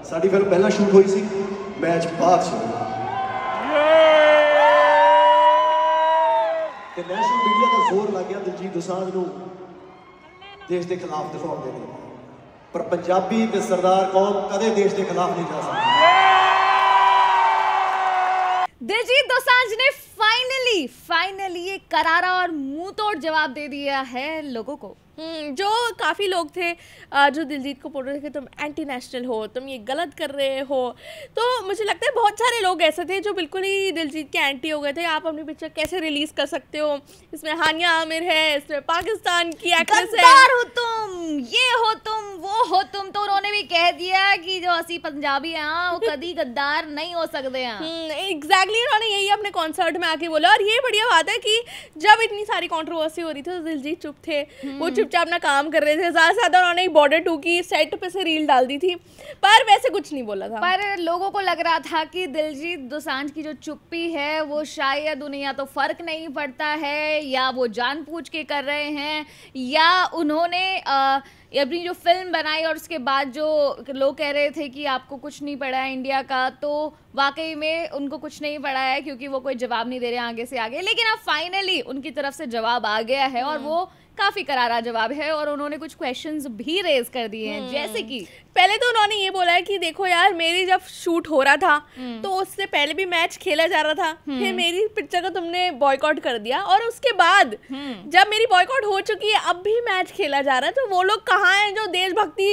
ਸਾਡੀ ਫਿਲਮ ਪਹਿਲਾਂ ਸ਼ੂਟ ਹੋਈ ਸੀ, ਮੈਚ ਬਾਅਦ ਚ ਹੋਇਆ ਤੇ ਨੈਸ਼ਨਲ ਮੀਡੀਆ ਦਾ ਜ਼ੋਰ ਲੱਗ ਗਿਆ ਦਿਲਜੀਤ ਦੋਸਾਂਝ ਨੂੰ ਦੇਸ਼ ਦੇ ਖਿਲਾਫ ਦਿਖਾਉਣ ਦੇ ਲਈ, ਪਰ ਪੰਜਾਬੀ ਤੇ ਸਰਦਾਰ ਕੌਮ ਕਦੇ ਦੇਸ਼ ਦੇ ਖਿਲਾਫ ਨਹੀਂ ਜਾ ਸਕਦੀ। दिलजीत दोसांझ ने फाइनली एक करारा और मुंह तोड़ जवाब दे दिया है लोगों को। जो काफ़ी लोग थे जो दिलजीत को बोल रहे थे कि तुम एंटी नेशनल हो, तुम ये गलत कर रहे हो, तो मुझे लगता है बहुत सारे लोग ऐसे थे जो बिल्कुल ही दिलजीत के एंटी हो गए थे। आप अपनी पिक्चर कैसे रिलीज़ कर सकते हो, इसमें हानिया आमिर है, इसमें पाकिस्तान की एक्ट्रेस है, गद्दार हो तुम, ये हो तुम, वो हो तुम। तो उन्होंने भी कह दिया कि जो असी पंजाबी हैं वो कभी गद्दार नहीं हो सकते हैं। एग्जैक्टली उन्होंने यही अपने कॉन्सर्ट में आके बोला। और ये बढ़िया बात है कि जब इतनी सारी कंट्रोवर्सी हो रही थी तो दिलजीत चुप थे, वो चुपचाप अपना काम कर रहे थे। ज़्यादा से ज़्यादा उन्होंने बॉर्डर 2 की सेट पे से रील डाल दी थी, पर वैसे कुछ नहीं बोला था। पर लोगों को लग रहा था कि दिलजीत दोसांझ की जो चुप्पी है वो शायद उन्हें या तो फ़र्क नहीं पड़ता है, या वो जानबूझ के कर रहे हैं, या उन्होंने अपनी जो फिल्म बनाई और उसके बाद जो लोग कह रहे थे कि आपको कुछ नहीं पड़ा है इंडिया का, तो वाकई में उनको कुछ नहीं पड़ा है क्योंकि वो कोई जवाब नहीं दे रहे आगे से आगे। लेकिन अब फाइनली उनकी तरफ से जवाब आ गया है और वो काफ़ी करारा जवाब है, और उन्होंने कुछ क्वेश्चंस भी रेज कर दिए हैं। जैसे कि पहले तो उन्होंने ये बोला है कि देखो यार, मेरी जब शूट हो रहा था तो उससे पहले भी मैच खेला जा रहा था, फिर मेरी पिक्चर को तुमने बॉयकॉट कर दिया, और उसके बाद जब मेरी बॉयकॉट हो चुकी है अब भी मैच खेला जा रहा है, तो वो लोग कहाँ हैं जो देशभक्ति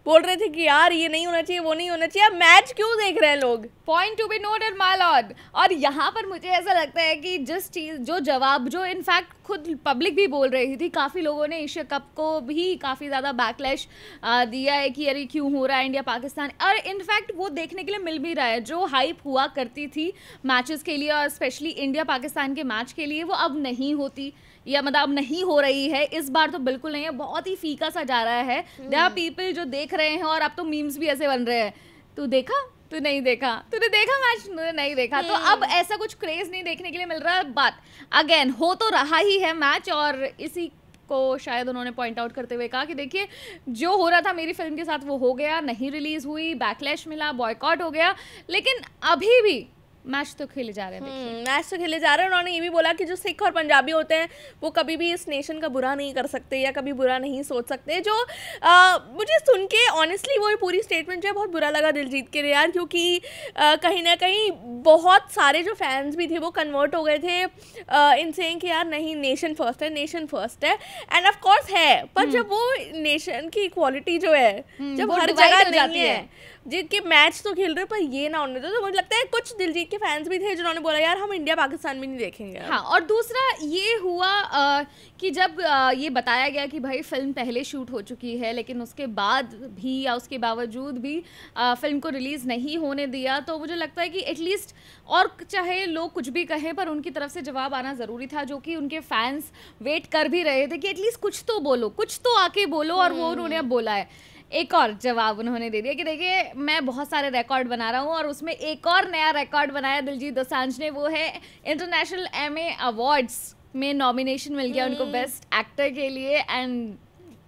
बोल रहे थे कि यार ये नहीं होना चाहिए, वो नहीं होना चाहिए, अब मैच क्यों देख रहे हैं लोग? Point to be noted my Lord. और यहाँ पर मुझे ऐसा लगता है कि जिस चीज़ जो जवाब जो इनफैक्ट खुद पब्लिक भी बोल रही थी, काफ़ी लोगों ने एशिया कप को भी काफ़ी ज़्यादा बैकलैश दिया है कि अरे क्यों हो रहा है इंडिया पाकिस्तान, और इनफैक्ट वो देखने के लिए मिल भी रहा है। जो हाइप हुआ करती थी मैचेस के लिए और स्पेशली इंडिया पाकिस्तान के मैच के लिए, वो अब नहीं होती, या मतलब अब नहीं हो रही है। इस बार तो बिल्कुल नहीं है, बहुत ही फीका सा जा रहा है। देयर आर पीपल जो देख रहे हैं, और अब तो मीम्स भी ऐसे बन रहे हैं, तू देखा, तू नहीं देखा, तूने देखा मैच, तूने नहीं देखा। तो अब ऐसा कुछ क्रेज नहीं देखने के लिए मिल रहा है। बट अगेन हो तो रहा ही है मैच, और इसी को शायद उन्होंने पॉइंट आउट करते हुए कहा कि देखिए जो हो रहा था मेरी फिल्म के साथ वो हो गया, नहीं रिलीज हुई, बैकलैश मिला, बॉयकॉट हो गया, लेकिन अभी भी मैच तो खेले जा रहे हैं। मैच तो खेले जा रहे हैं। उन्होंने ये भी बोला कि जो सिख और पंजाबी होते हैं वो कभी भी इस नेशन का बुरा नहीं कर सकते या कभी बुरा नहीं सोच सकते। जो मुझे सुन के ऑनेस्टली वो पूरी स्टेटमेंट जो है बहुत बुरा लगा दिलजीत के लिए यार, क्योंकि कहीं ना कहीं बहुत सारे जो फैंस भी थे वो कन्वर्ट हो गए थे इन सेइंग कि यार नहीं, नेशन फर्स्ट है, नेशन फर्स्ट है, एंड ऑफ कोर्स है, पर जब वो नेशन की इक्वालिटी जो है जब हर जगह नहीं है, जिनके मैच तो खेल रहे पर ये ना होने दो, तो मुझे लगता है कुछ दिलजीत के फैंस भी थे जिन्होंने बोला यार हम इंडिया पाकिस्तान में नहीं देखेंगे। हाँ, और दूसरा ये हुआ कि जब ये बताया गया कि भाई फिल्म पहले शूट हो चुकी है, लेकिन उसके बाद भी या उसके बावजूद भी फिल्म को रिलीज़ नहीं होने दिया, तो मुझे लगता है कि एटलीस्ट, और चाहे लोग कुछ भी कहें, पर उनकी तरफ से जवाब आना ज़रूरी था, जो कि उनके फैंस वेट कर भी रहे थे कि एटलीस्ट कुछ तो बोलो, कुछ तो आके बोलो, और वो उन्होंने अब बोला है। एक और जवाब उन्होंने दे दिया कि देखिए मैं बहुत सारे रिकॉर्ड बना रहा हूँ, और उसमें एक और नया रिकॉर्ड बनाया दिलजीत दोसांझ ने, वो है इंटरनेशनल एमी अवार्ड्स में नॉमिनेशन मिल गया उनको बेस्ट एक्टर के लिए, and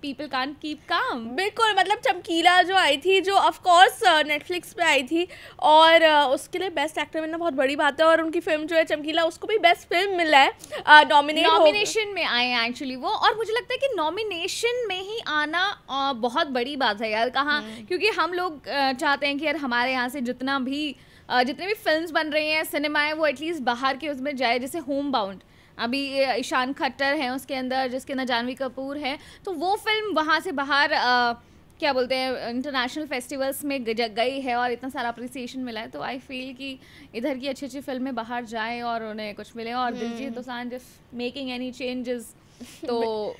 people can't keep calm. बिल्कुल, मतलब चमकीला जो आई थी, जो ऑफ कोर्स नेटफ्लिक्स पे आई थी, और उसके लिए बेस्ट एक्टर मिलना बहुत बड़ी बात है, और उनकी फिल्म जो है चमकीला, उसको भी बेस्ट फिल्म मिला है, नॉमिनेशन में आए हैं एक्चुअली वो। और मुझे लगता है कि नॉमिनेशन में ही आना बहुत बड़ी बात है यार। कहाँ, क्योंकि हम लोग चाहते हैं कि यार हमारे यहाँ से जितने भी फिल्म्स बन रही हैं, सिनेमा है, वो एटलीस्ट बाहर के उसमें जाए। जैसे होम बाउंड, अभी ईशान खट्टर हैं उसके अंदर, जिसके अंदर जानवी कपूर है, तो वो फिल्म वहाँ से बाहर क्या बोलते हैं इंटरनेशनल फेस्टिवल्स में गई है, और इतना सारा अप्रिसिएशन मिला है। तो आई फील कि इधर की अच्छी अच्छी फिल्में बाहर जाएं और उन्हें कुछ मिले, और Diljit Dosanjh if making any changes तो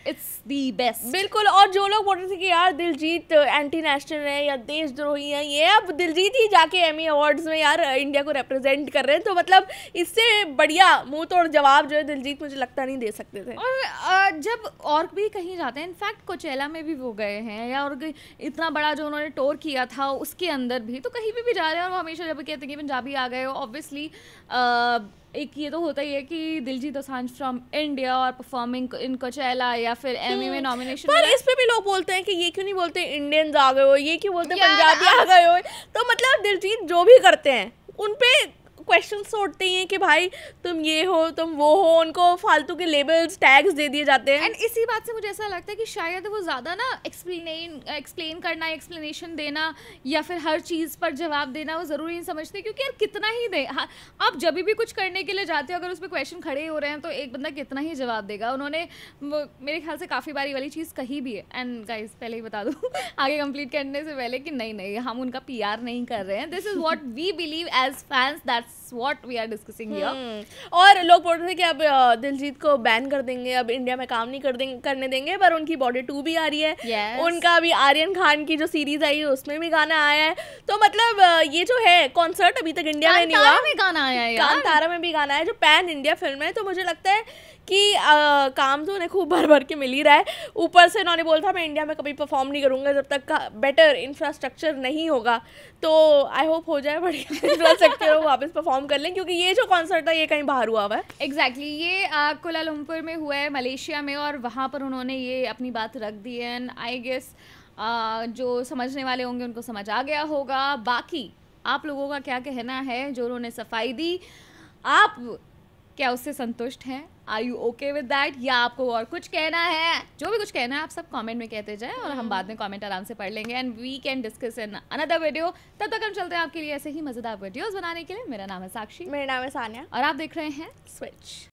इट्स दी बेस्ट। बिल्कुल, और जो लोग बोल रहे थे कि यार दिलजीत एंटी नेशनल है या देशद्रोही है, ये अब दिलजीत ही जाके एमी अवार्ड्स में यार इंडिया को रिप्रेजेंट कर रहे हैं, तो मतलब इससे बढ़िया मुंह तोड़ जवाब जो है दिलजीत मुझे लगता नहीं दे सकते थे। और जब और भी कहीं जाते हैं, इनफैक्ट कोचेला में भी वो गए हैं, या और इतना बड़ा जो उन्होंने टूर किया था उसके अंदर भी, तो कहीं भी जा रहे हैं, और वो हमेशा जब कहते हैं कि पंजाबी आ गए हो, ऑब्वियसली एक ये तो होता ही है कि दिलजीत दोसांझ फ्रॉम इंडिया और परफॉर्मिंग इन कोचेला या फिर एमी में नॉमिनेशन। पर इस पे भी लोग बोलते हैं कि ये क्यों नहीं बोलते इंडियंस आ गए हो, ये क्यों बोलते पंजाबी आ गए हो। तो मतलब दिलजीत जो भी करते हैं उन पे क्वेश्चंस उठते ही हैं कि भाई तुम ये हो तुम वो हो, उनको फालतू के लेबल्स टैग्स दे दिए जाते हैं। एंड इसी बात से मुझे ऐसा लगता है कि शायद वो ज़्यादा ना एक्सप्लेन करना, एक्सप्लेनेशन देना या फिर हर चीज़ पर जवाब देना वो ज़रूरी नहीं समझते, क्योंकि यार कितना ही दे। हाँ, आप जब भी कुछ करने के लिए जाते हो अगर उस पर क्वेश्चन खड़े हो रहे हैं तो एक बंदा कितना ही जवाब देगा। उन्होंने मेरे ख्याल से काफ़ी बारी वाली चीज़ कही भी है। एंड गाइस पहले ही बता दूँ आगे कंप्लीट करने से पहले कि नहीं हम उनका PR नहीं कर रहे हैं। This is what we believe as fans, that's what we are discussing here. और लोग बोल रहे थे कि अब दिलजीत को बैन कर देंगे, अब इंडिया में काम नहीं करने देंगे, पर उनकी बॉडी 2 भी आ रही है। Yes. उनका अभी आर्यन खान की जो सीरीज आई है उसमें भी गाना आया है। तो मतलब ये जो है कॉन्सर्ट अभी तक इंडिया में नहीं हुआ। में गाना आया है यार। कांतारा में भी गाना है जो पैन इंडिया फिल्म है। तो मुझे लगता है कि काम तो उन्हें खूब भर के मिल ही रहा है। ऊपर से उन्होंने बोला था मैं इंडिया में कभी परफॉर्म नहीं करूँगा जब तक बेटर इंफ्रास्ट्रक्चर नहीं होगा। तो आई होप हो जाए बढ़िया इंफ्रास्ट्रक्चर, वो वापस परफॉर्म कर लें, क्योंकि ये जो कॉन्सर्ट था ये कहीं बाहर हुआ हुआ है। एग्जैक्टली ये कुआलालंपुर में हुआ है, मलेशिया में, और वहाँ पर उन्होंने ये अपनी बात रख दी है। एंड आई गेस जो समझने वाले होंगे उनको समझ आ गया होगा। बाकी आप लोगों का क्या कहना है जो उन्होंने सफाई दी, आप क्या उससे संतुष्ट हैं? Are you okay with that, या आपको और कुछ कहना है? जो भी कुछ कहना है आप सब कमेंट में कहते जाएं और हम बाद में कमेंट आराम से पढ़ लेंगे and we can discuss in another video. तब तक हम चलते हैं आपके लिए ऐसे ही मजेदार वीडियोस बनाने के लिए। मेरा नाम है साक्षी, मेरा नाम है सानिया और आप देख रहे हैं स्विच।